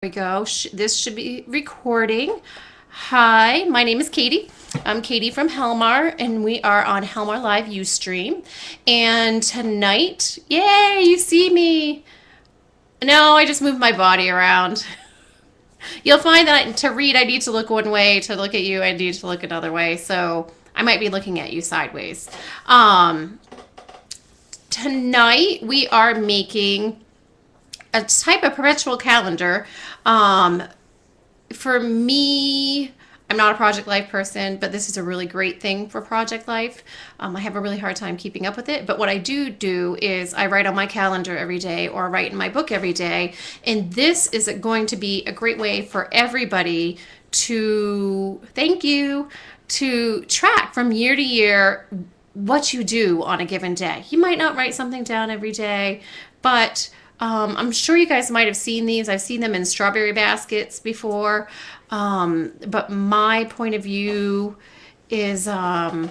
We go. This should be recording. Hi, my name is Katie. I'm Katie from Helmar, and we are on Helmar Live Ustream. And tonight, yay, you see me. No, I just moved my body around. You'll find that to read, I need to look one way. To look at you, I need to look another way. So I might be looking at you sideways. Tonight, we are making a type of perpetual calendar. For me, I'm not a Project Life person, but this is a really great thing for Project Life. I have a really hard time keeping up with it, but what I do is I write on my calendar every day or write in my book every day, and this is going to be a great way for everybody to, thank you, to track from year to year what you do on a given day. You might not write something down every day, but I'm sure you guys might have seen these. I've seen them in strawberry baskets before. But my point of view is that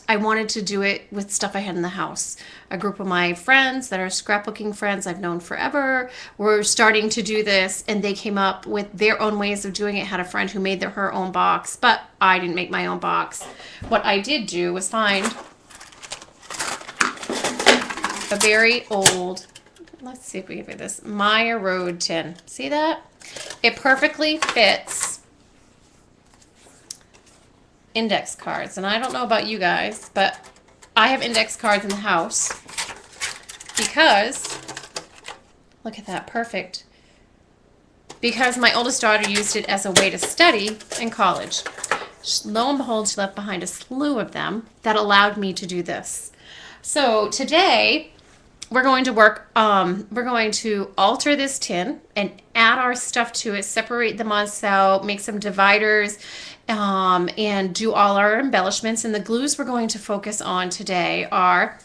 I wanted to do it with stuff I had in the house. A group of my friends that are scrapbooking friends I've known forever were starting to do this, and they came up with their own ways of doing it. Had a friend who made her own box, but I didn't make my own box. What I did do was find a very old, let's see if we can get this, Maya Road tin. See that? It perfectly fits index cards. And I don't know about you guys, but I have index cards in the house because, look at that, perfect. Because my oldest daughter used it as a way to study in college. Lo and behold, she left behind a slew of them that allowed me to do this. So today, we're going to alter this tin and add our stuff to it, separate the mods out, make some dividers, and do all our embellishments. And the glues we're going to focus on today are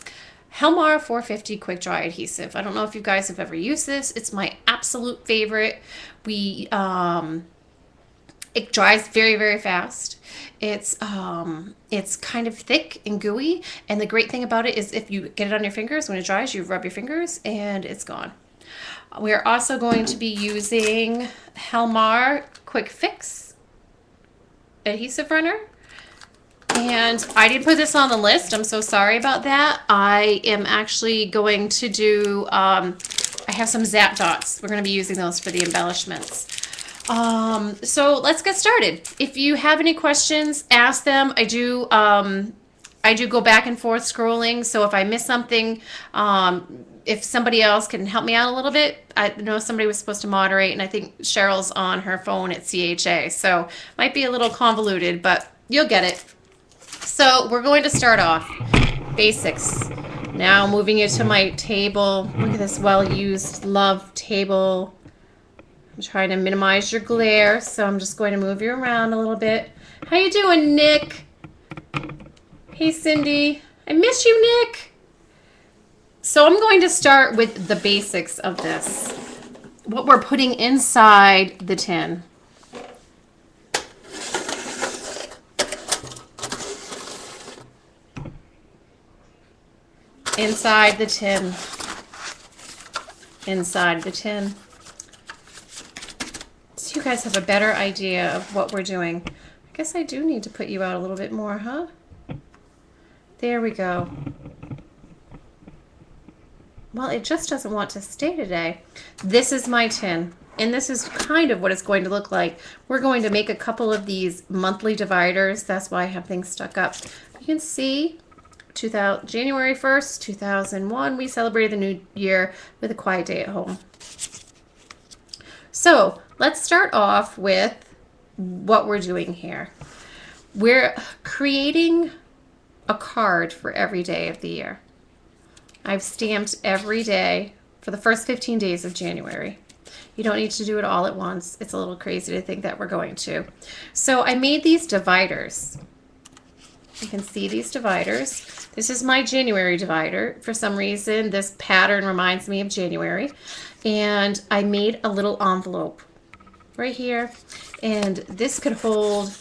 Helmar 450 quick dry adhesive. I don't know if you guys have ever used this. It's my absolute favorite. It dries very, very fast. It's kind of thick and gooey, and the great thing about it is if you get it on your fingers, when it dries, you rub your fingers and it's gone. We're also going to be using Helmar Quick Fix adhesive runner. And I didn't put this on the list. I'm so sorry about that. I am actually going to do, I have some Zap Dots. We're going to be using those for the embellishments. So let's get started. If you have any questions, ask them. I do go back and forth scrolling. So if I miss something, if somebody else can help me out a little bit, I know somebody was supposed to moderate, and I think Cheryl's on her phone at CHA. So might be a little convoluted, but you'll get it. So we're going to start off basics. Now moving into my table. Look at this well-used Love table. I'm trying to minimize your glare, so I'm just going to move you around a little bit. How you doing, Nick? Hey, Cindy. I miss you, Nick. So I'm going to start with the basics of this. What we're putting inside the tin. Inside the tin. Inside the tin. So you guys have a better idea of what we're doing. I guess I do need to put you out a little bit more, huh? There we go. Well, it just doesn't want to stay today. This is my tin, and this is kind of what it's going to look like. We're going to make a couple of these monthly dividers. That's why I have things stuck up. You can see January 1st, 2001, we celebrated the new year with a quiet day at home. So let's start off with what we're doing here. We're creating a card for every day of the year. I've stamped every day for the first 15 days of January. You don't need to do it all at once. It's a little crazy to think that we're going to. So I made these dividers. You can see these dividers. This is my January divider. For some reason, this pattern reminds me of January. And I made a little envelope right here. And this could hold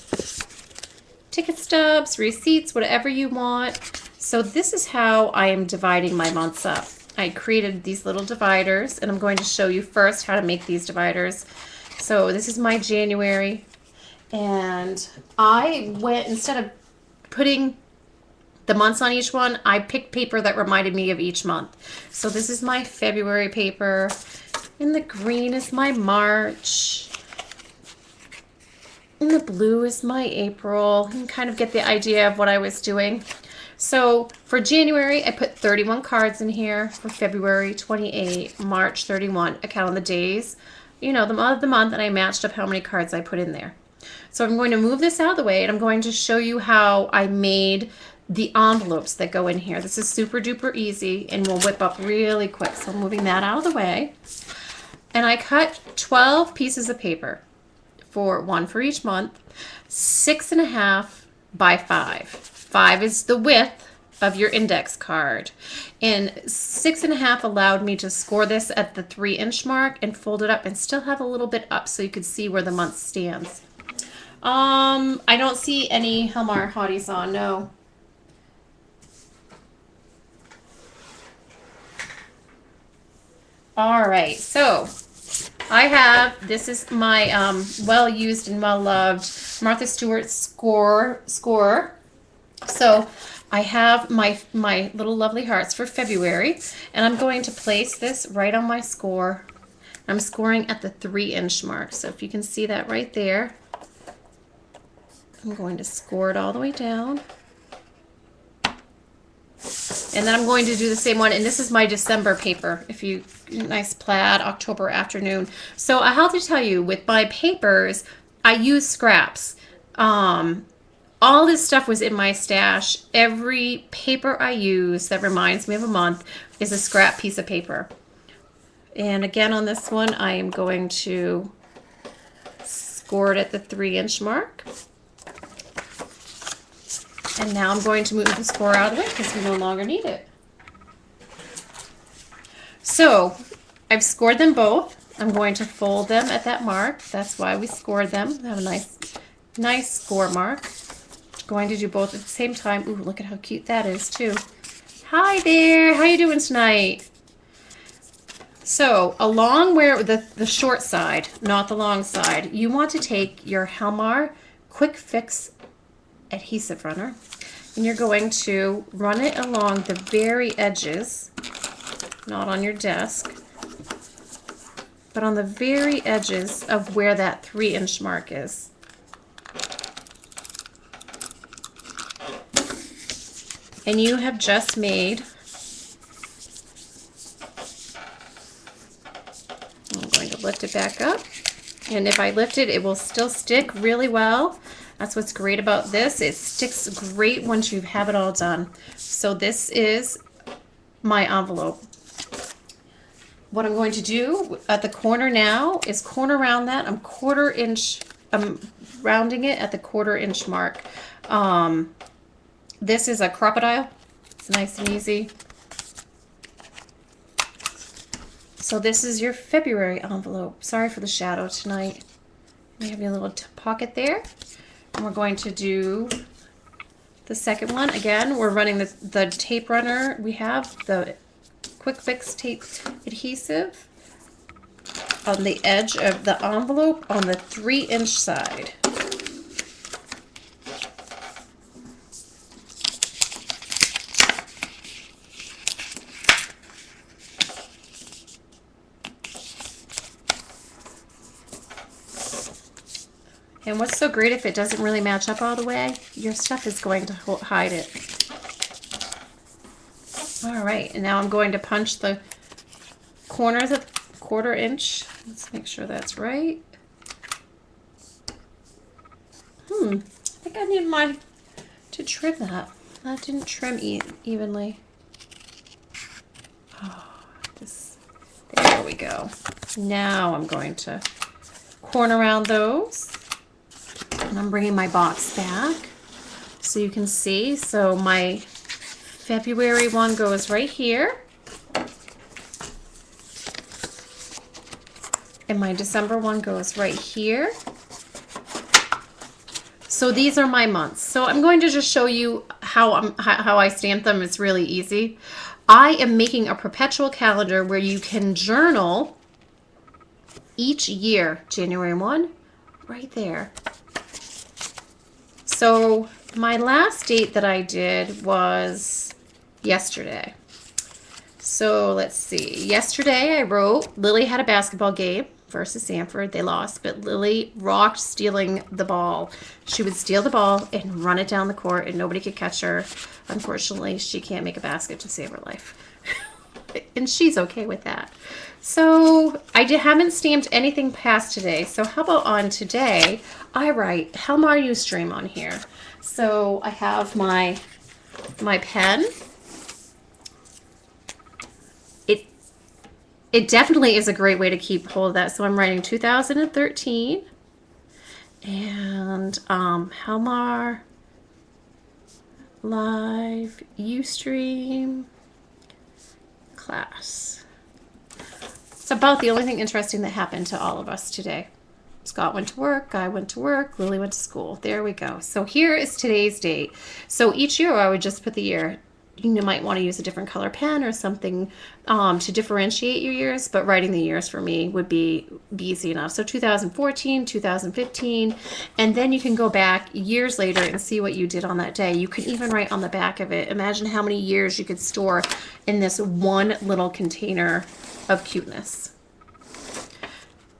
ticket stubs, receipts, whatever you want. So this is how I am dividing my months up. I created these little dividers, and I'm going to show you first how to make these dividers. So this is my January, and I went, instead of putting the months on each one, I picked paper that reminded me of each month. So this is my February paper, and the green is my March, and the blue is my April. You can kind of get the idea of what I was doing. So for January, I put 31 cards in here. For February, 28, March, 31. I count on the days, you know, the month, and I matched up how many cards I put in there. So I'm going to move this out of the way, and I'm going to show you how I made the envelopes that go in here. This is super duper easy and will whip up really quick. So I'm moving that out of the way. And I cut 12 pieces of paper, one for each month, 6.5 by 5. 5 is the width of your index card. And 6.5 allowed me to score this at the 3-inch mark and fold it up and still have a little bit up so you could see where the month stands. I don't see any Helmar hotties on, no. All right, so I have, this is my well-used and well-loved Martha Stewart score. So I have my little lovely hearts for February, and I'm going to place this right on my score. I'm scoring at the 3-inch mark, so if you can see that right there, I'm going to score it all the way down. And then I'm going to do the same one, and this is my December paper, if you, nice plaid, October afternoon. So I have to tell you, with my papers, I use scraps. All this stuff was in my stash. Every paper I use that reminds me of a month is a scrap piece of paper. And again, on this one, I am going to score it at the 3-inch mark. And now I'm going to move the score out of the way because we no longer need it. So I've scored them both. I'm going to fold them at that mark. That's why we scored them. They have a nice score mark. Going to do both at the same time. Ooh, look at how cute that is too. Hi there, how you doing tonight? So along where the short side, not the long side, you want to take your Helmar Quick Fix adhesive runner, and you're going to run it along the very edges, not on your desk, but on the very edges of where that 3-inch mark is. And you have just made, I'm going to lift it back up, and if I lift it, it will still stick really well. That's what's great about this. It sticks great once you have it all done. So this is my envelope. What I'm going to do at the corner now is corner round that. I'm rounding it at the 1/4-inch mark. This is a crocodile. It's nice and easy. So this is your February envelope. Sorry for the shadow tonight. We have your little pocket there. And we're going to do the second one. Again, we're running the tape runner. We have the Quick Fix tape adhesive on the edge of the envelope on the 3-inch side. And what's so great, if it doesn't really match up all the way, your stuff is going to hide it. All right, and now I'm going to punch the corners of the 1/4-inch. Let's make sure that's right. I think I need to trim that. That didn't trim evenly. Oh, there we go. Now I'm going to corner around those. And I'm bringing my box back so you can see. So my February one goes right here. And my December one goes right here. So these are my months. So I'm going to just show you how I stamp them. It's really easy. I am making a perpetual calendar where you can journal each year. January 1, right there. So my last date that I did was yesterday. So let's see. Yesterday I wrote Lily had a basketball game versus Sanford. They lost, but Lily rocked stealing the ball. She would steal the ball and run it down the court, and nobody could catch her. Unfortunately, she can't make a basket to save her life. And she's okay with that. So haven't stamped anything past today. So how about on today, I write Helmar Ustream on here. So I have my pen. It definitely is a great way to keep hold of that. So I'm writing 2013 and Helmar Live Ustream class. It's about the only thing interesting that happened to all of us today. Scott went to work, Guy went to work, Lily went to school. There we go. So here is today's date. So each year I would just put the year. You might want to use a different color pen or something to differentiate your years, but writing the years for me would be easy enough. So 2014, 2015, and then you can go back years later and see what you did on that day. You can even write on the back of it. Imagine how many years you could store in this one little container of cuteness.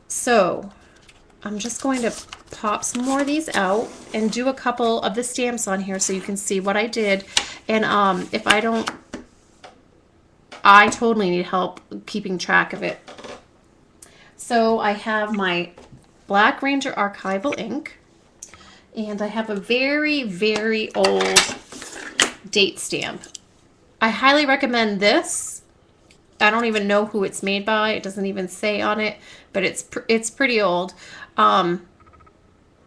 So I'm just going to pop some more of these out and do a couple of the stamps on here so you can see what I did. And if I don't, I totally need help keeping track of it. So I have my Black Ranger archival ink, and I have a very, very old date stamp. I highly recommend this. I don't even know who it's made by. It doesn't even say on it, but it's pretty old.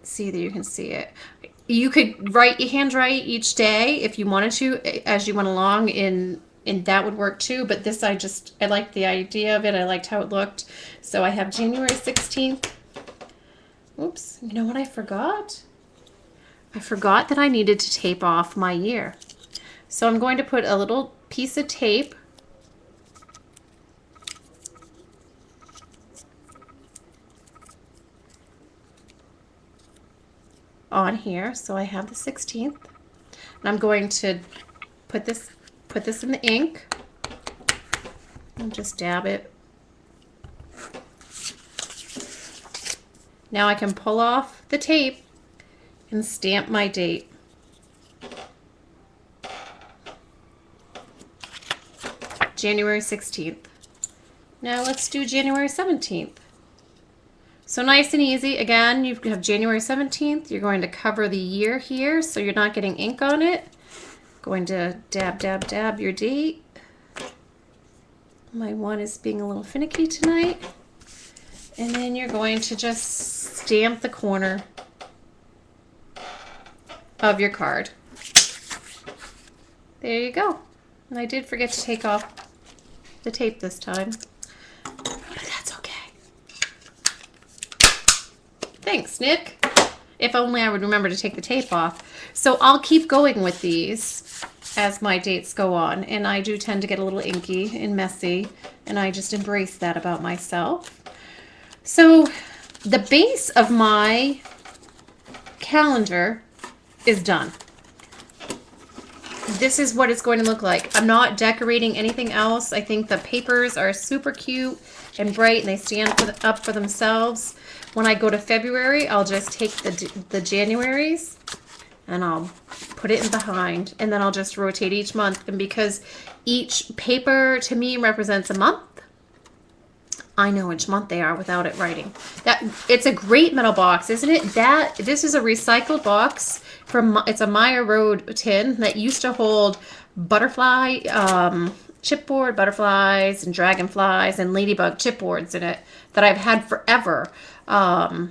See that you can see it. You could handwrite each day if you wanted to as you went along, and that would work too. But this, I liked the idea of it. I liked how it looked. So I have January 16th. Oops, you know what I forgot? I forgot that I needed to tape off my year. So I'm going to put a little piece of tape on here. So I have the 16th, and I'm going to put this in the ink and just dab it. Now I can pull off the tape and stamp my date. January 16th. Now let's do January 17th. So nice and easy. Again, you have January 17th. You're going to cover the year here so you're not getting ink on it. Going to dab, dab, dab your date. My one is being a little finicky tonight. And then you're going to just stamp the corner of your card. There you go. And I did forget to take off the tape this time, but that's okay. Thanks, Nick. If only I would remember to take the tape off. So I'll keep going with these as my dates go on, and I do tend to get a little inky and messy, and I just embrace that about myself. So the base of my calendar is done. This is what it's going to look like. I'm not decorating anything else. I think the papers are super cute and bright, and they stand up for themselves. When I go to February, I'll just take the Januaries and I'll put it in behind, and then I'll just rotate each month. And because each paper to me represents a month, I know which month they are without it writing. It's a great metal box, isn't it? This is a recycled box it's a Meyer Road tin that used to hold butterfly chipboard butterflies and dragonflies and ladybug chipboards in it that I've had forever. And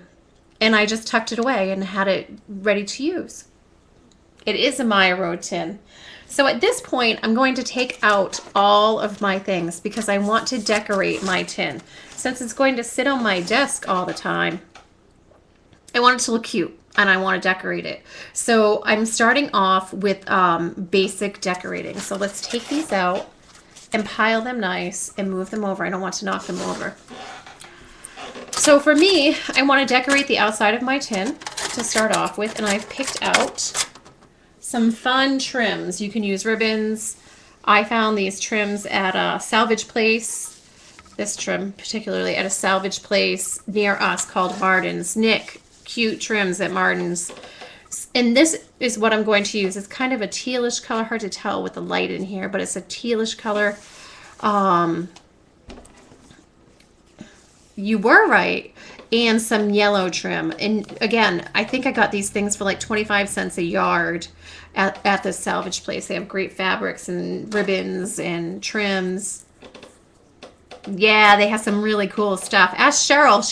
I just tucked it away and had it ready to use. It is a Meyer Road tin. So at this point, I'm going to take out all of my things because I want to decorate my tin. Since it's going to sit on my desk all the time, I want it to look cute and I want to decorate it. So I'm starting off with basic decorating. So let's take these out and pile them nice and move them over. I don't want to knock them over. So for me, I want to decorate the outside of my tin to start off with, and I've picked out some fun trims. You can use ribbons. I found these trims at a salvage place. This trim particularly at a salvage place near us called Martin's. Nick, cute trims at Martin's. And this is what I'm going to use. It's kind of a tealish color, hard to tell with the light in here, but it's a tealish color. You were right. And some yellow trim. And again, I think I got these things for like 25 cents a yard at the salvage place. They have great fabrics and ribbons and trims. Yeah, they have some really cool stuff. Ask Cheryl.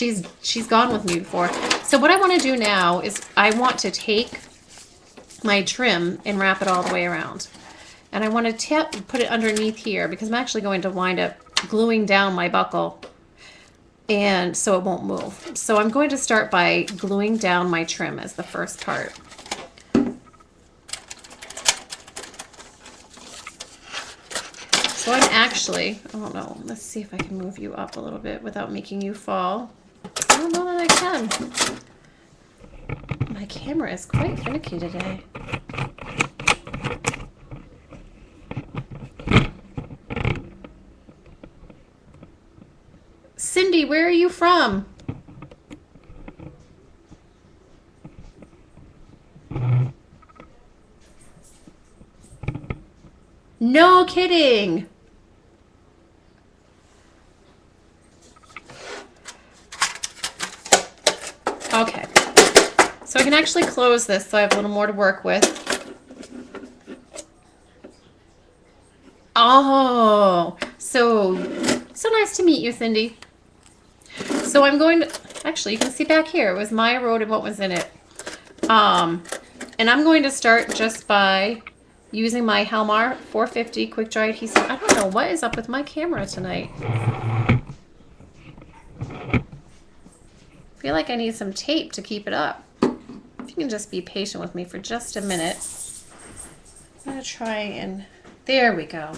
She's gone with me before. So what I want to do now is I want to take my trim and wrap it all the way around. And I want to put it underneath here because I'm actually going to wind up gluing down my buckle, and so it won't move. So I'm going to start by gluing down my trim as the first part. So I'm actually, I don't know, let's see if I can move you up a little bit without making you fall. I don't know that I can. My camera is quite finicky today. Cindy, where are you from? No kidding. Okay, so I can actually close this so I have a little more to work with. Oh, so nice to meet you, Cindy. So I'm going to, actually you can see back here, it was Maya wrote and what was in it. And I'm going to start just by using my Helmar 450 quick dry adhesive. I don't know what is up with my camera tonight. I feel like I need some tape to keep it up. If you can just be patient with me for just a minute. I'm going to try and, there we go.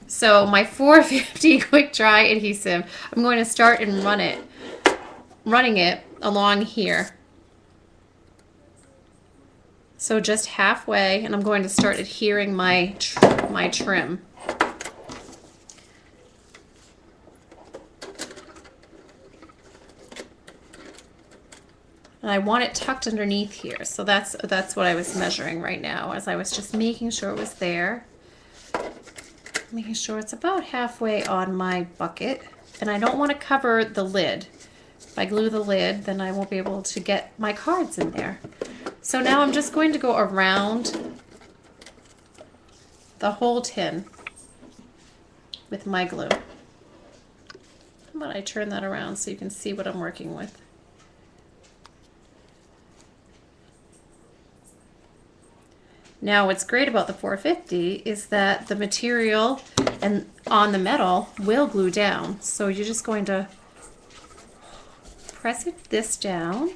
So my 450 quick dry adhesive, I'm going to start and running it along here. So just halfway, and I'm going to start adhering my trim. And I want it tucked underneath here. So that's what I was measuring right now as I was just making sure it was there. Making sure it's about halfway on my bucket. And I don't want to cover the lid. If I glue the lid, then I won't be able to get my cards in there. So now I'm just going to go around the whole tin with my glue. How about I turn that around so you can see what I'm working with. Now what's great about the 450 is that the material and on the metal will glue down. So you're just going to press this down.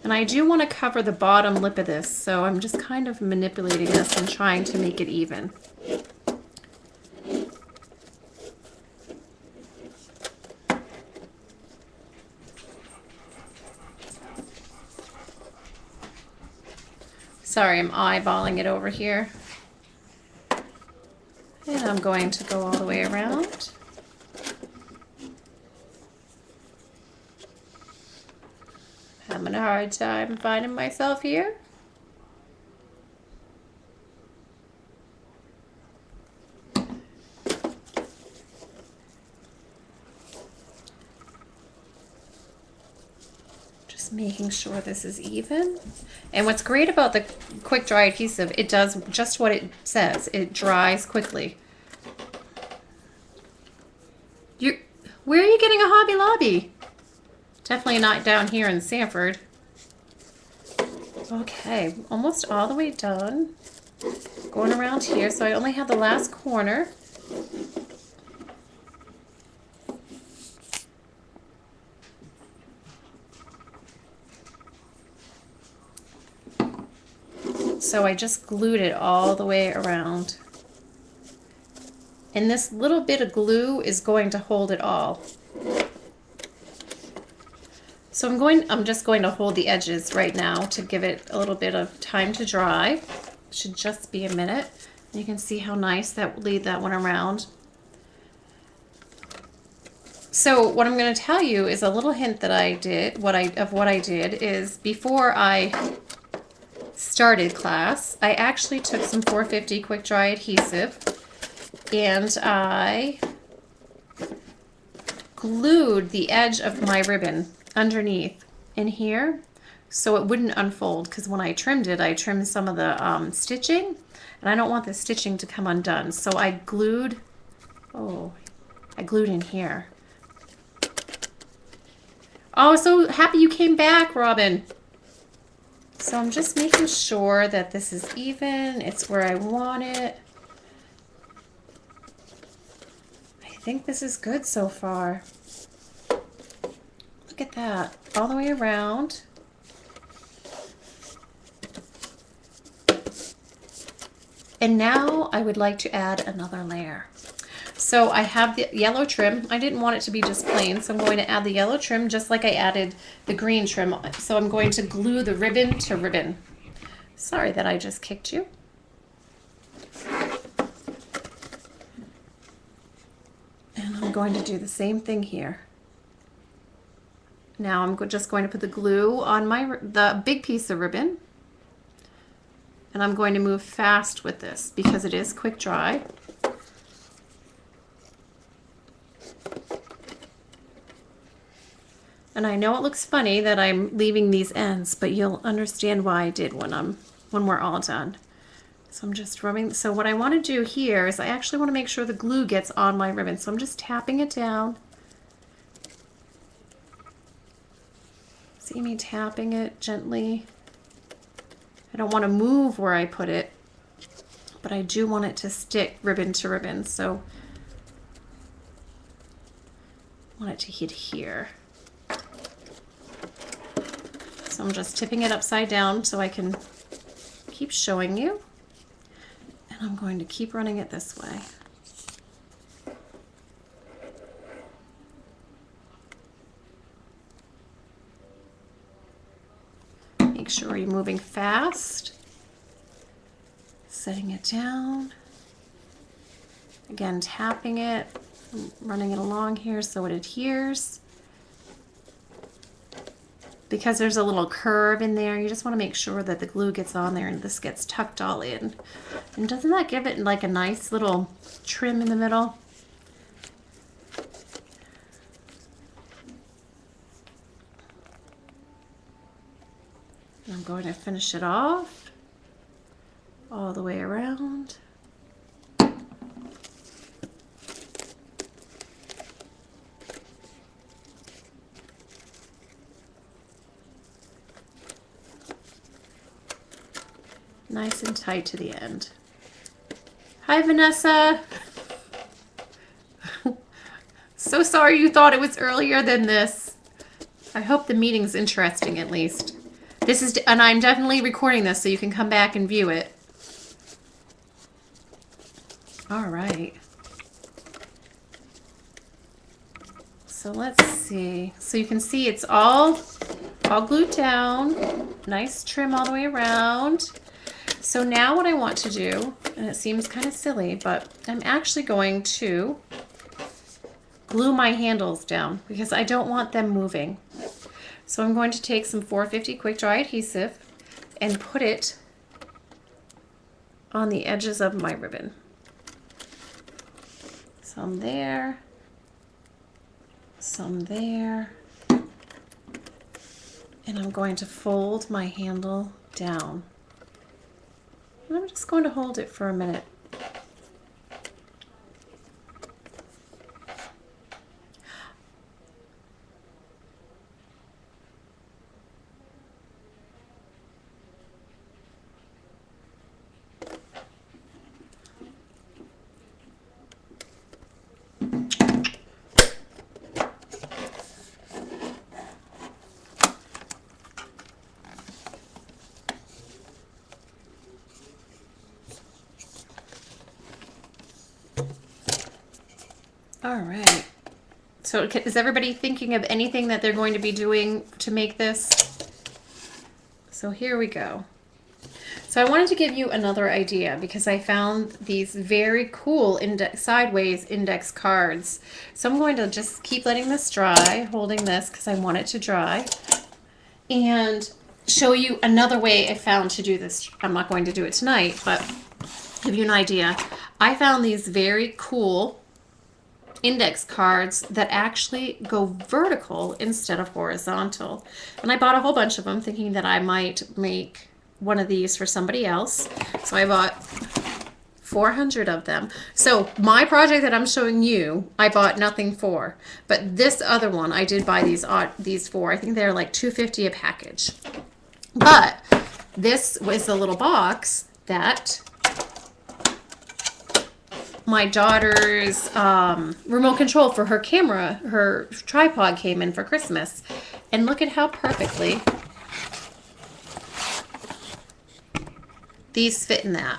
And I do want to cover the bottom lip of this, so I'm just kind of manipulating this and trying to make it even. Sorry, I'm eyeballing it over here. And I'm going to go all the way around. Having a hard time finding myself here. Just making sure this is even. And what's great about the quick dry adhesive, it does just what it says. It dries quickly. Where are you getting a Hobby Lobby? Definitely not down here in Sanford. Okay, almost all the way done. Going around here, so I only have the last corner. So I just glued it all the way around. And this little bit of glue is going to hold it all. So I'm just going to hold the edges right now to give it a little bit of time to dry. Should just be a minute. You can see how nice that lead that one around. So what I'm going to tell you is a little hint that I did, what I did is before I started class, I actually took some 450 quick dry adhesive and I glued the edge of my ribbon underneath in here so it wouldn't unfold, because when I trimmed it, I trimmed some of the stitching and I don't want the stitching to come undone. So I glued in here. Oh, so happy you came back, Robin. So I'm just making sure that this is even. It's where I want it. I think this is good so far. Look at that. All the way around. And now I would like to add another layer. So I have the yellow trim. I didn't want it to be just plain, so I'm going to add the yellow trim just like I added the green trim. So I'm going to glue the ribbon to ribbon. Sorry that I just kicked you. And I'm going to do the same thing here. Now I'm just going to put the glue on the big piece of ribbon. And I'm going to move fast with this because it is quick dry. And I know it looks funny that I'm leaving these ends, but you'll understand why I did when we're all done. So I'm just rubbing. So what I want to do here is I actually want to make sure the glue gets on my ribbon. So I'm just tapping it down. See me tapping it gently. I don't want to move where I put it, but I do want it to stick ribbon to ribbon. So I want it to hit here. So I'm just tipping it upside down so I can keep showing you. And I'm going to keep running it this way. Make sure you're moving fast. Setting it down. Again, tapping it, running it along here so it adheres. Because there's a little curve in there, you just want to make sure that the glue gets on there and this gets tucked all in. And doesn't that give it like a nice little trim in the middle? And I'm going to finish it off all the way around. Nice and tight to the end. Hi, Vanessa. So sorry you thought it was earlier than this. I hope the meeting's interesting at least. And I'm definitely recording this so you can come back and view it. All right. So let's see. So you can see it's all glued down. Nice trim all the way around. So now what I want to do, and it seems kind of silly, but I'm actually going to glue my handles down because I don't want them moving. So I'm going to take some 450 quick dry adhesive and put it on the edges of my ribbon. Some there, some there, and I'm going to fold my handle down. And I'm just going to hold it for a minute. All right. So is everybody thinking of anything that they're going to be doing to make this? So here we go. So I wanted to give you another idea because I found these very cool sideways index cards. So I'm going to just keep letting this dry, holding this because I want it to dry, and show you another way I found to do this. I'm not going to do it tonight, but give you an idea. I found these very cool index cards that actually go vertical instead of horizontal. And I bought a whole bunch of them thinking that I might make one of these for somebody else. So I bought 400 of them. So my project that I'm showing you, I bought nothing for. But this other one, I did buy these for. I think they're like $2.50 a package. But this was the little box that my daughter's remote control for her camera, her tripod came in for Christmas. And look at how perfectly these fit in that.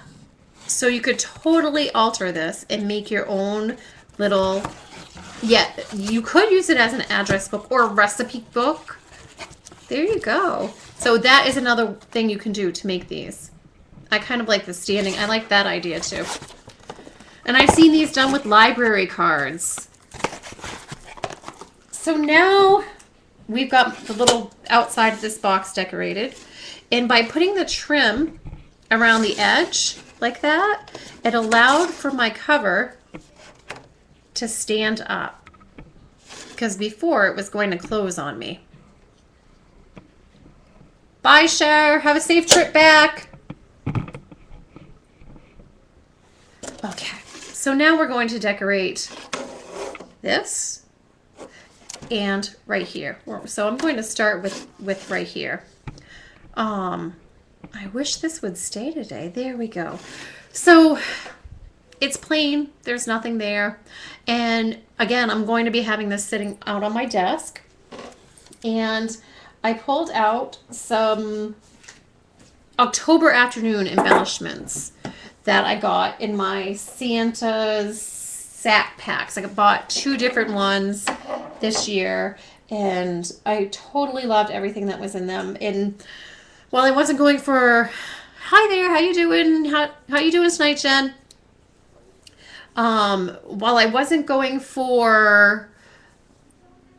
So you could totally alter this and make your own little, yeah, you could use it as an address book or a recipe book. There you go. So that is another thing you can do to make these. I kind of like the standing. I like that idea too. And I've seen these done with library cards. So now we've got the little outside of this box decorated. And by putting the trim around the edge like that, it allowed for my cover to stand up. Because before it was going to close on me. Bye, Cher. Have a safe trip back. Okay. So now we're going to decorate this and right here. So I'm going to start with right here. I wish this would stay today. There we go. So it's plain. There's nothing there. And again, I'm going to be having this sitting out on my desk. And I pulled out some October afternoon embellishments that I got in my Santa's sack packs. I bought 2 different ones this year, and I totally loved everything that was in them. And while I wasn't going for, hi there, how you doing? How you doing tonight, Jen? While I wasn't going for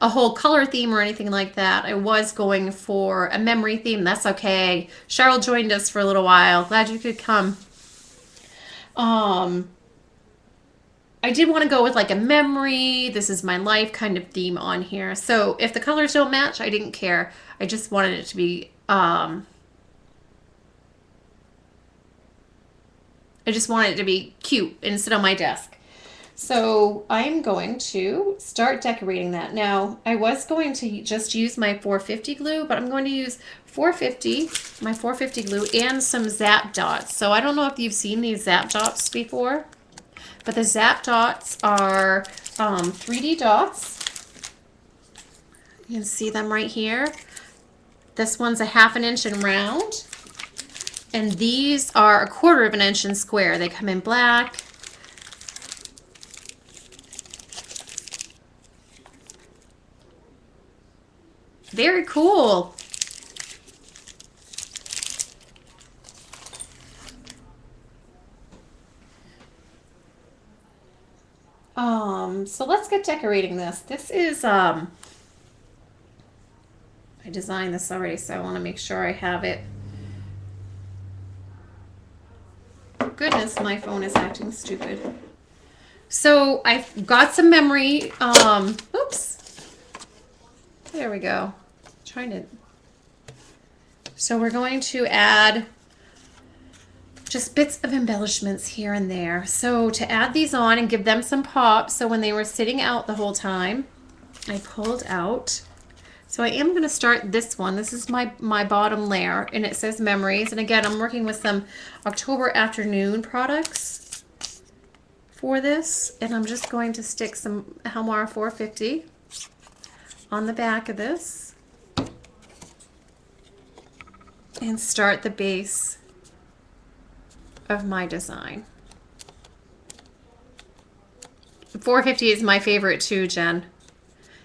a whole color theme or anything like that, I was going for a memory theme. That's okay. Cheryl joined us for a little while. Glad you could come. I did want to go with like a memory, this is my life kind of theme on here. So if the colors don't match, I didn't care. I just wanted it to be, cute and sit on my desk. So I'm going to start decorating that. Now, I was going to just use my 450 glue, but I'm going to use my 450 glue and some Zap Dots. So I don't know if you've seen these Zap Dots before, but the Zap Dots are 3D dots. You can see them right here. This one's a 1/2 inch in round, and these are 1/4 inch in square. They come in black. Very cool. So let's get decorating this. This is, I designed this already, so I want to make sure I have it. Goodness, my phone is acting stupid. So I've got some memory, oops. There we go. So we're going to add just bits of embellishments here and there. So to add these on and give them some pop, so when they were sitting out the whole time, I pulled out. So I am going to start this one. This is my bottom layer, and it says memories. And again, I'm working with some October afternoon products for this, and I'm just going to stick some Helmar 450 on the back of this and start the base of my design. 450 is my favorite too, Jen.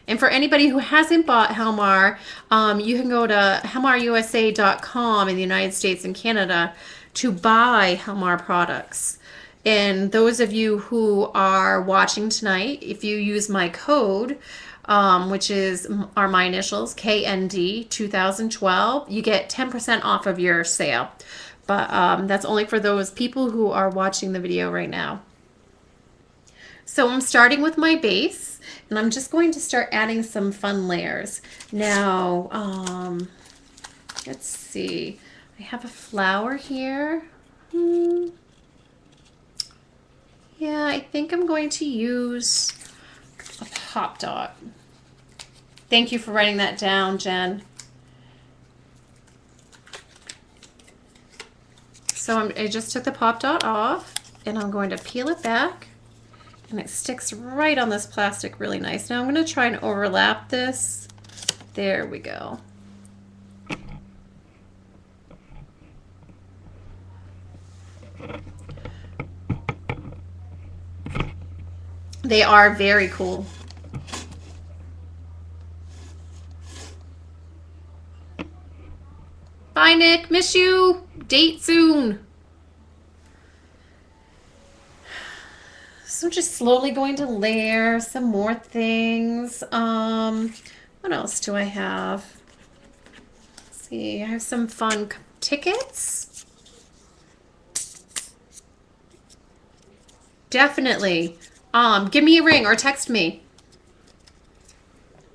And for anybody who hasn't bought Helmar, you can go to helmarusa.com in the United States and Canada to buy Helmar products. And those of you who are watching tonight, if you use my code, which are my initials, KND 2012, you get 10% off of your sale. But that's only for those people who are watching the video right now. So I'm starting with my base, and I'm just going to start adding some fun layers. Now, let's see. I have a flower here. Yeah, I think I'm going to use a pop dot. Thank you for writing that down, Jen. So I just took the pop dot off, and I'm going to peel it back. And it sticks right on this plastic really nice. Now I'm going to try and overlap this. There we go. They are very cool. Bye, Nick. Miss you. Date soon. So just slowly going to layer some more things. What else do I have? Let's see, I have some fun tickets. Definitely. Give me a ring or text me.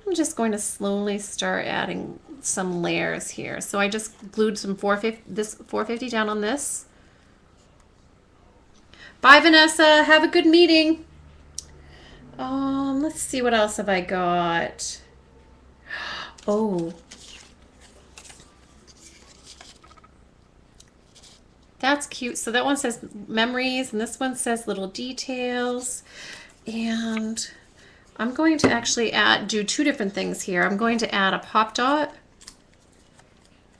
I'm just going to slowly start adding some layers here. So I just glued some 450 down on this. Bye, Vanessa. Have a good meeting. Let's see, what else have I got? Oh. That's cute. So that one says memories, and this one says little details. And I'm going to actually do two different things here. I'm going to add a pop dot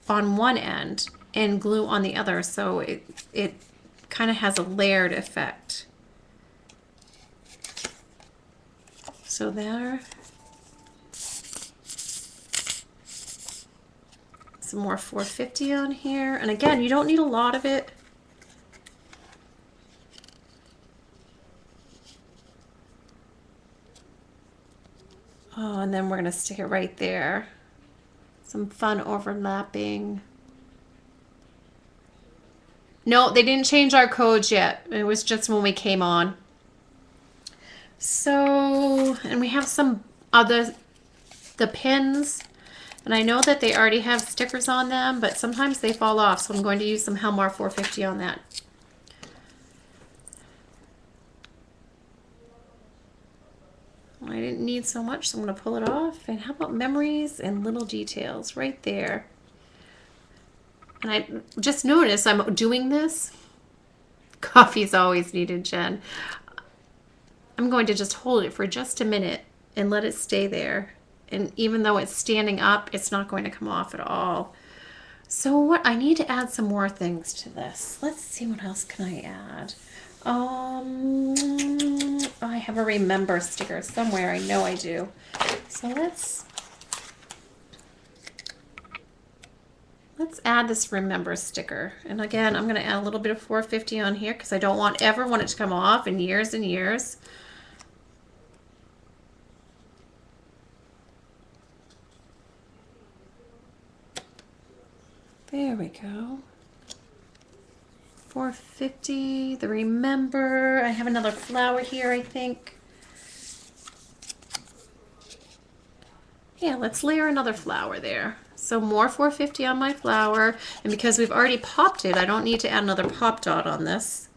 on one end and glue on the other, so it kind of has a layered effect. So there. Some more 450 on here. And again, you don't need a lot of it. Oh, and then we're going to stick it right there. Some fun overlapping. No, they didn't change our codes yet. It was just when we came on. So, and we have some other, the pins. And I know that they already have stickers on them, but sometimes they fall off. So I'm going to use some Helmar 450 on that. I didn't need so much, so I'm going to pull it off. And how about memories and little details right there? And I just noticed I'm doing this. Coffee's always needed, Jen. I'm going to just hold it for just a minute and let it stay there. And even though it's standing up, it's not going to come off at all. So what, I need to add some more things to this. Let's see, what else can I add? I have a remember sticker somewhere. I know I do. So let's add this remember sticker. And again, I'm going to add a little bit of 450 on here because I don't ever want it to come off in years and years. There we go. 450, the remember. I have another flower here, I think. Yeah, let's layer another flower there. So more 450 on my flower. And because we've already popped it, I don't need to add another pop dot on this.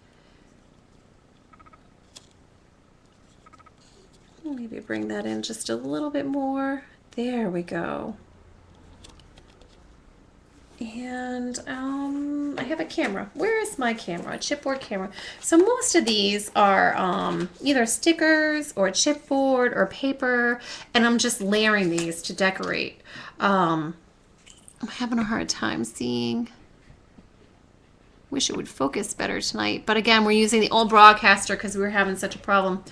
Maybe bring that in just a little bit more. There we go. And I have a camera. Where is my camera? A chipboard camera. So most of these are either stickers or chipboard or paper, and I'm just layering these to decorate. I'm having a hard time seeing. Wish it would focus better tonight. But again, we're using the old broadcaster because we were having such a problem.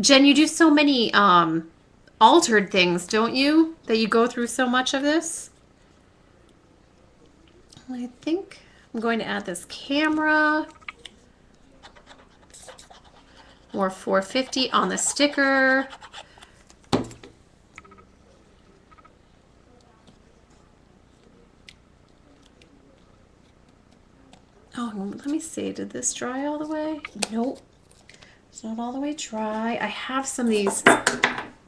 Jen, you do so many altered things, don't you? That you go through so much of this. I think I'm going to add this camera. More 450 on the sticker. Oh, let me see. Did this dry all the way? Nope. It's not all the way dry. I have some of these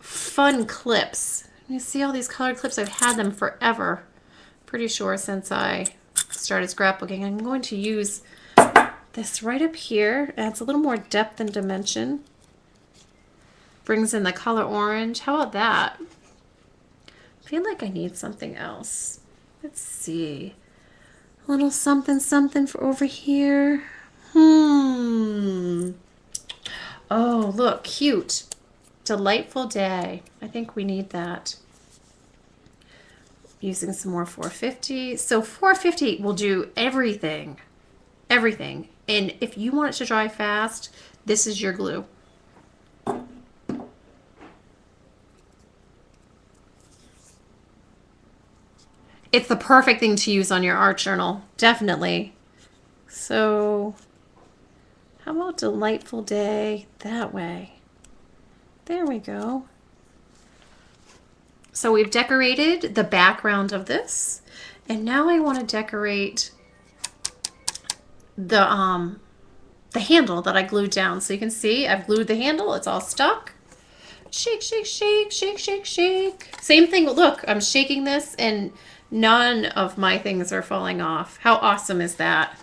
fun clips. You see all these colored clips? I've had them forever. Pretty sure since I started scrapbooking. I'm going to use this right up here. Adds a little more depth and dimension. Brings in the color orange. How about that? I feel like I need something else. Let's see. A little something something for over here. Oh, look, cute. Delightful day. I think we need that. Using some more 450. So 450 will do everything. Everything. And if you want it to dry fast, this is your glue. It's the perfect thing to use on your art journal. Definitely. So how about delightful day that way? There we go. So we've decorated the background of this. And now I want to decorate the handle that I glued down. So you can see I've glued the handle. It's all stuck. Shake, shake, shake, shake, shake, shake. Same thing. Look, I'm shaking this and none of my things are falling off. How awesome is that?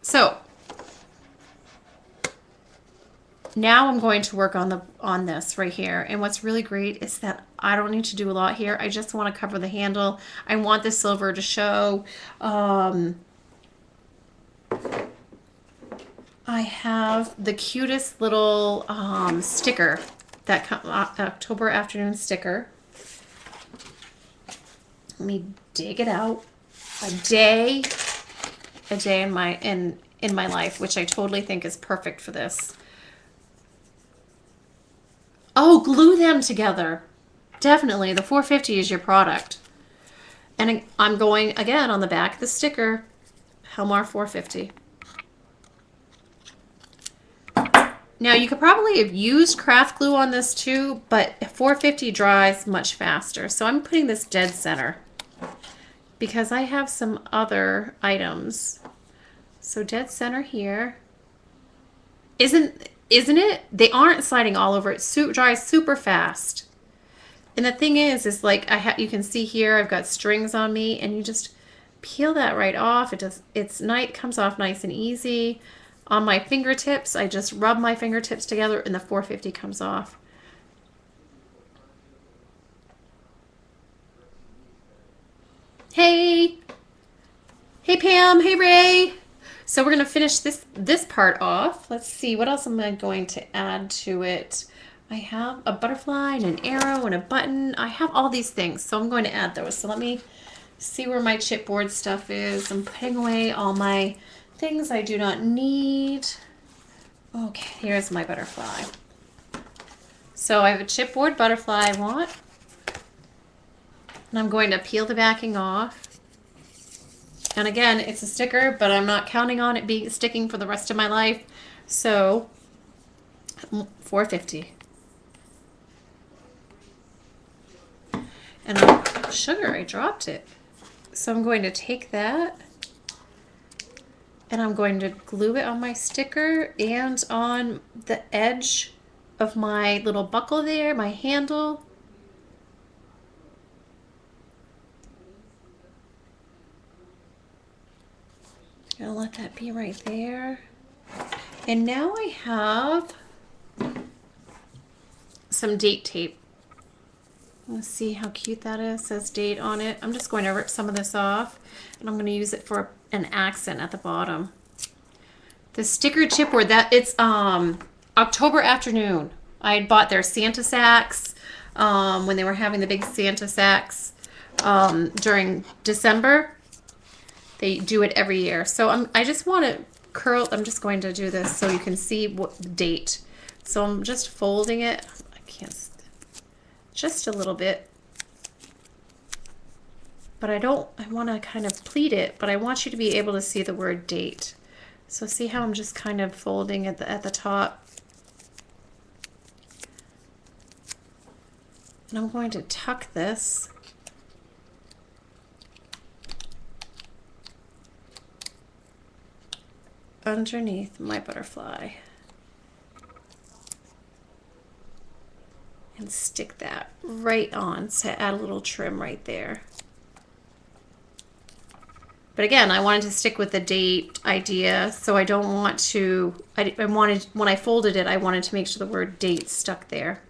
So now I'm going to work on this right here. And what's really great is that I don't need to do a lot here. I just want to cover the handle. I want the silver to show. I have the cutest little sticker, that October afternoon sticker. Let me dig it out. A day in my life, which I totally think is perfect for this. Oh, glue them together. Definitely, the 450 is your product. And I'm going again on the back of the sticker, Helmar 450. Now you could probably have used craft glue on this too, but 450 dries much faster. So I'm putting this dead center because I have some other items. So dead center here. Isn't it? They aren't sliding all over. It dries super fast. And the thing is like you can see here I've got strings on me, and you just peel that right off. It comes off nice and easy. On my fingertips, I just rub my fingertips together and the 450 comes off. Hey! Hey Pam, hey Ray! So we're gonna finish this part off. Let's see, what else am I going to add to it? I have a butterfly and an arrow and a button. I have all these things, so I'm going to add those. So let me see where my chipboard stuff is. I'm putting away all my things I do not need. Okay, here's my butterfly. So I have a chipboard butterfly I want. And I'm going to peel the backing off. And again, it's a sticker, but I'm not counting on it sticking for the rest of my life. So 450. And sugar, I dropped it. So I'm going to take that and I'm going to glue it on my sticker and on the edge of my little buckle there, my handle. Gonna let that be right there. And now I have some date tape. Let's see how cute that is. It says date on it. I'm just going to rip some of this off and I'm going to use it for an accent at the bottom. The sticker chipboard, it's October afternoon. I had bought their Santa sacks when they were having the big Santa sacks during December. They do it every year. So I just want to curl, I'm just going to do this so you can see what the date. So I'm just folding it. I can't, just a little bit. But I want to kind of pleat it, but I want you to be able to see the word date. So see how I'm just kind of folding at the top. And I'm going to tuck this underneath my butterfly and stick that right on, so add a little trim right there. But again, I wanted to stick with the date idea, so I don't want to, I wanted, when I folded it, I wanted to make sure the word date stuck there.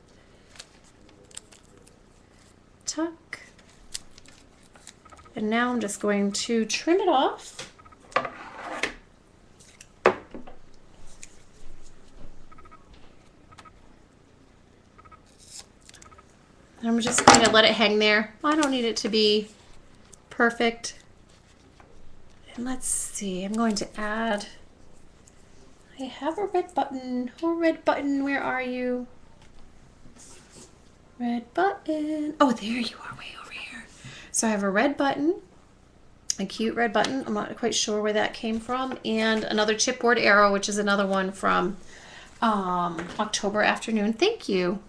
Tuck. And now I'm just going to trim it off. And I'm just going to let it hang there. I don't need it to be perfect. And let's see, I'm going to add, I have a red button. Oh, red button, where are you? Red button. Oh, there you are, way over here. So I have a red button, a cute red button. I'm not quite sure where that came from. And another chipboard arrow, which is another one from October Afternoon. Thank you.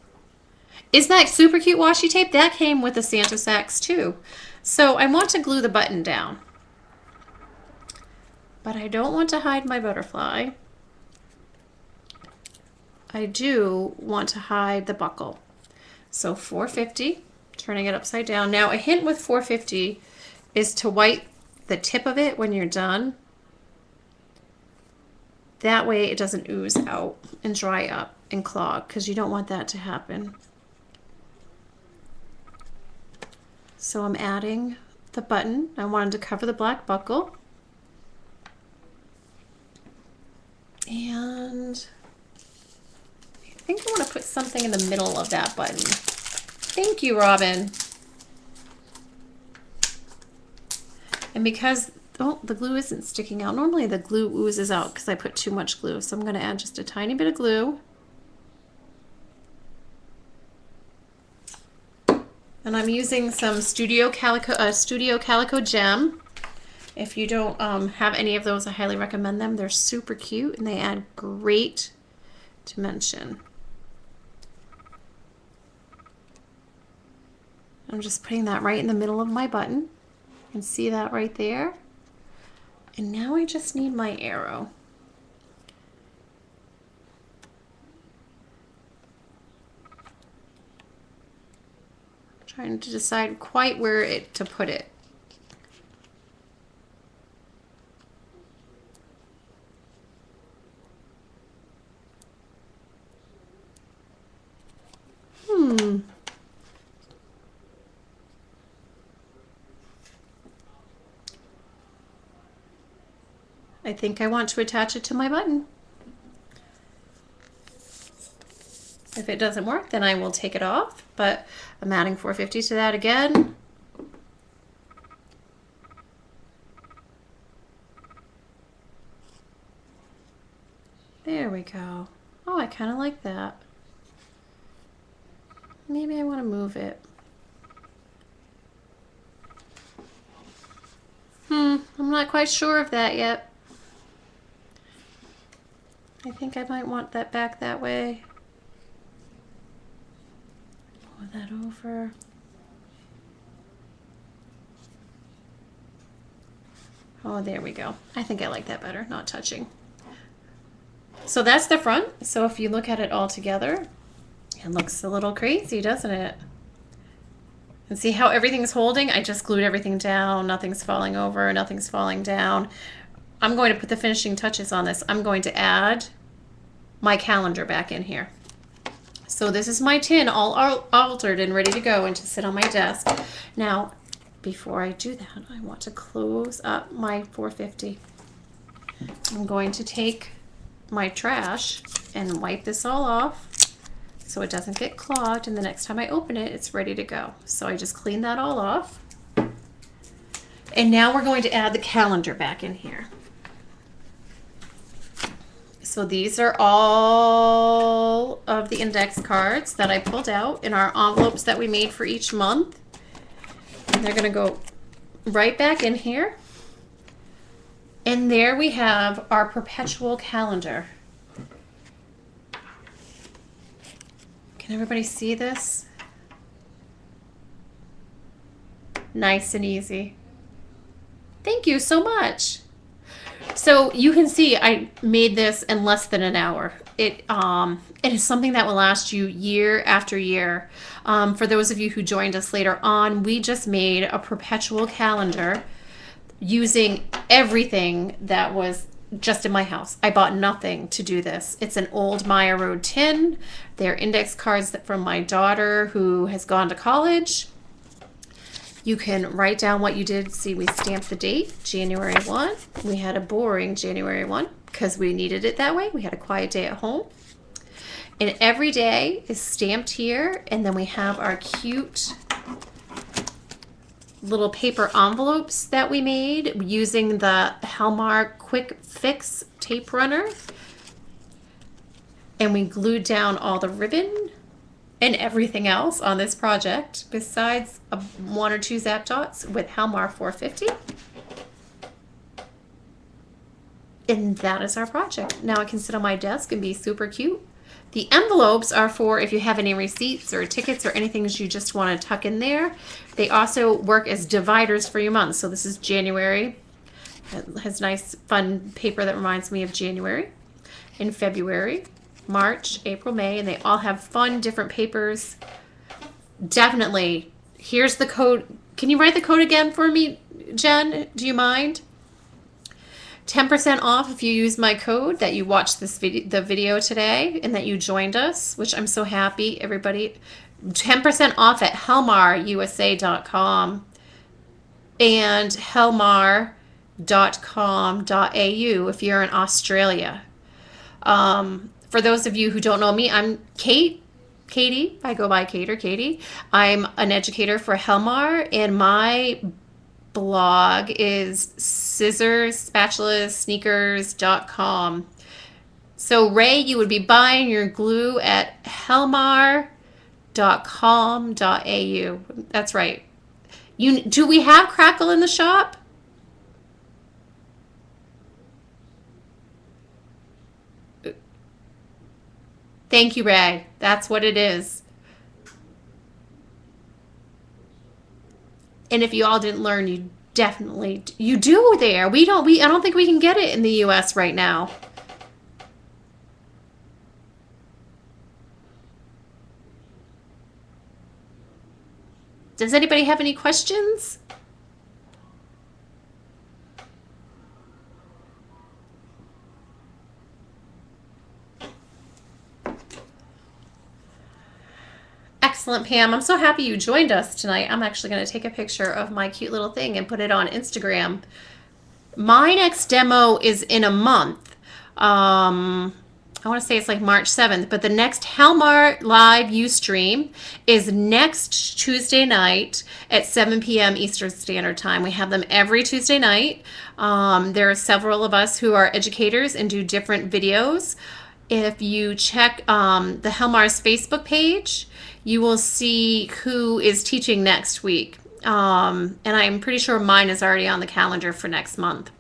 Isn't that super cute washi tape? That came with the Santa sacks too. So I want to glue the button down, but I don't want to hide my butterfly. I do want to hide the buckle. So 450, turning it upside down. Now a hint with 450 is to wipe the tip of it when you're done. That way it doesn't ooze out and dry up and clog, because you don't want that to happen. So I'm adding the button. I wanted to cover the black buckle. And I think I want to put something in the middle of that button. Thank you, Robin. And because, oh, the glue isn't sticking out. Normally the glue oozes out because I put too much glue. So I'm going to add just a tiny bit of glue. And I'm using some Studio Calico Gem. If you don't have any of those, I highly recommend them. They're super cute and they add great dimension. I'm just putting that right in the middle of my button. You can see that right there. And now I just need my arrow. I'm trying to decide quite where to put it. I think I want to attach it to my button. If it doesn't work, then I will take it off, but I'm adding 450 to that again. There we go. Oh, I kind of like that. Maybe I want to move it. I'm not quite sure of that yet. I think I might want that back that way. Pull that over. Oh, there we go. I think I like that better, not touching. So that's the front. So if you look at it all together, it looks a little crazy, doesn't it? And see how everything's holding? I just glued everything down. Nothing's falling over, nothing's falling down. I'm going to put the finishing touches on this. I'm going to add my calendar back in here. So this is my tin all altered and ready to go and to sit on my desk. Now, before I do that, I want to close up my 450. I'm going to take my trash and wipe this all off so it doesn't get clogged, and the next time I open it, it's ready to go. So I just clean that all off. And now we're going to add the calendar back in here. So these are all of the index cards that I pulled out in our envelopes that we made for each month. And they're going to go right back in here. And there we have our Perpetual calendar. Can everybody see this? Nice and easy. Thank you so much. So you can see I made this in less than an hour. It is something that will last you year after year. For those of you who joined us later on, we just made a Perpetual calendar using everything that was just in my house. I bought nothing to do this. It's an old Maya Road tin. They're index cards from my daughter who has gone to college. You can write down what you did. See, we stamped the date, January 1. We had a boring January 1 because we needed it that way. We had a quiet day at home. And every day is stamped here. And then we have our cute little paper envelopes that we made using the Helmar Quick Fix tape runner. And we glued down all the ribbon and everything else on this project besides one or two zap dots with Helmar 450. And that is our project. Now it can sit on my desk and be super cute. The envelopes are for if you have any receipts or tickets or anything you just want to tuck in there. They also work as dividers for your month. So this is January. It has nice fun paper that reminds me of January. In February, March, April, May, and they all have fun different papers. Definitely. Here's the code. Can you write the code again for me, Jen? Do you mind? 10% off if you use my code that you watched the video today and that you joined us, which I'm so happy, everybody. 10% off at helmarusa.com and helmar.com.au if you're in Australia. For those of you who don't know me, I'm Katie. I go by Kate or Katie. I'm an educator for Helmar, and my blog is scissorsspatulasneakers.com. So Ray, you would be buying your glue at helmar.com.au. That's right. Do we have Crackle in the shop? Thank you, Ray. That's what it is. And if you all didn't learn, you do there. I don't think we can get it in the US right now. Does anybody have any questions? Excellent, Pam. I'm so happy you joined us tonight. I'm actually going to take a picture of my cute little thing and put it on Instagram. My next demo is in a month. I want to say it's like March 7th, but the next Helmar live Ustream is next Tuesday night at 7 p.m. Eastern Standard Time. We have them every Tuesday night. There are several of us who are educators and do different videos. If you check the Helmar's Facebook page, you will see who is teaching next week. And I'm pretty sure mine is already on the calendar for next month.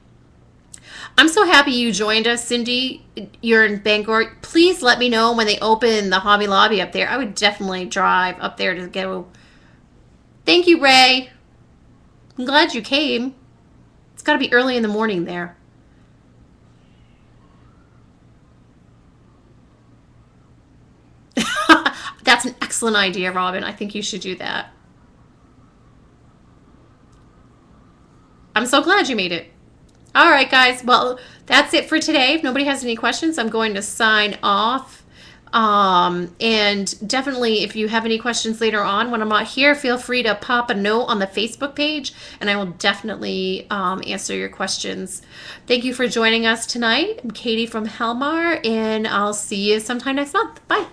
I'm so happy you joined us, Cindy. You're in Bangor. Please let me know when they open the Hobby Lobby up there. I would definitely drive up there to go. Thank you, Ray. I'm glad you came. It's got to be early in the morning there. That's an excellent idea, Robin. I think you should do that. I'm so glad you made it. All right, guys. Well, that's it for today. If nobody has any questions, I'm going to sign off. And definitely, if you have any questions later on when I'm not here, feel free to pop a note on the Facebook page, and I will definitely answer your questions. Thank you for joining us tonight. I'm Katie from Helmar, and I'll see you sometime next month. Bye.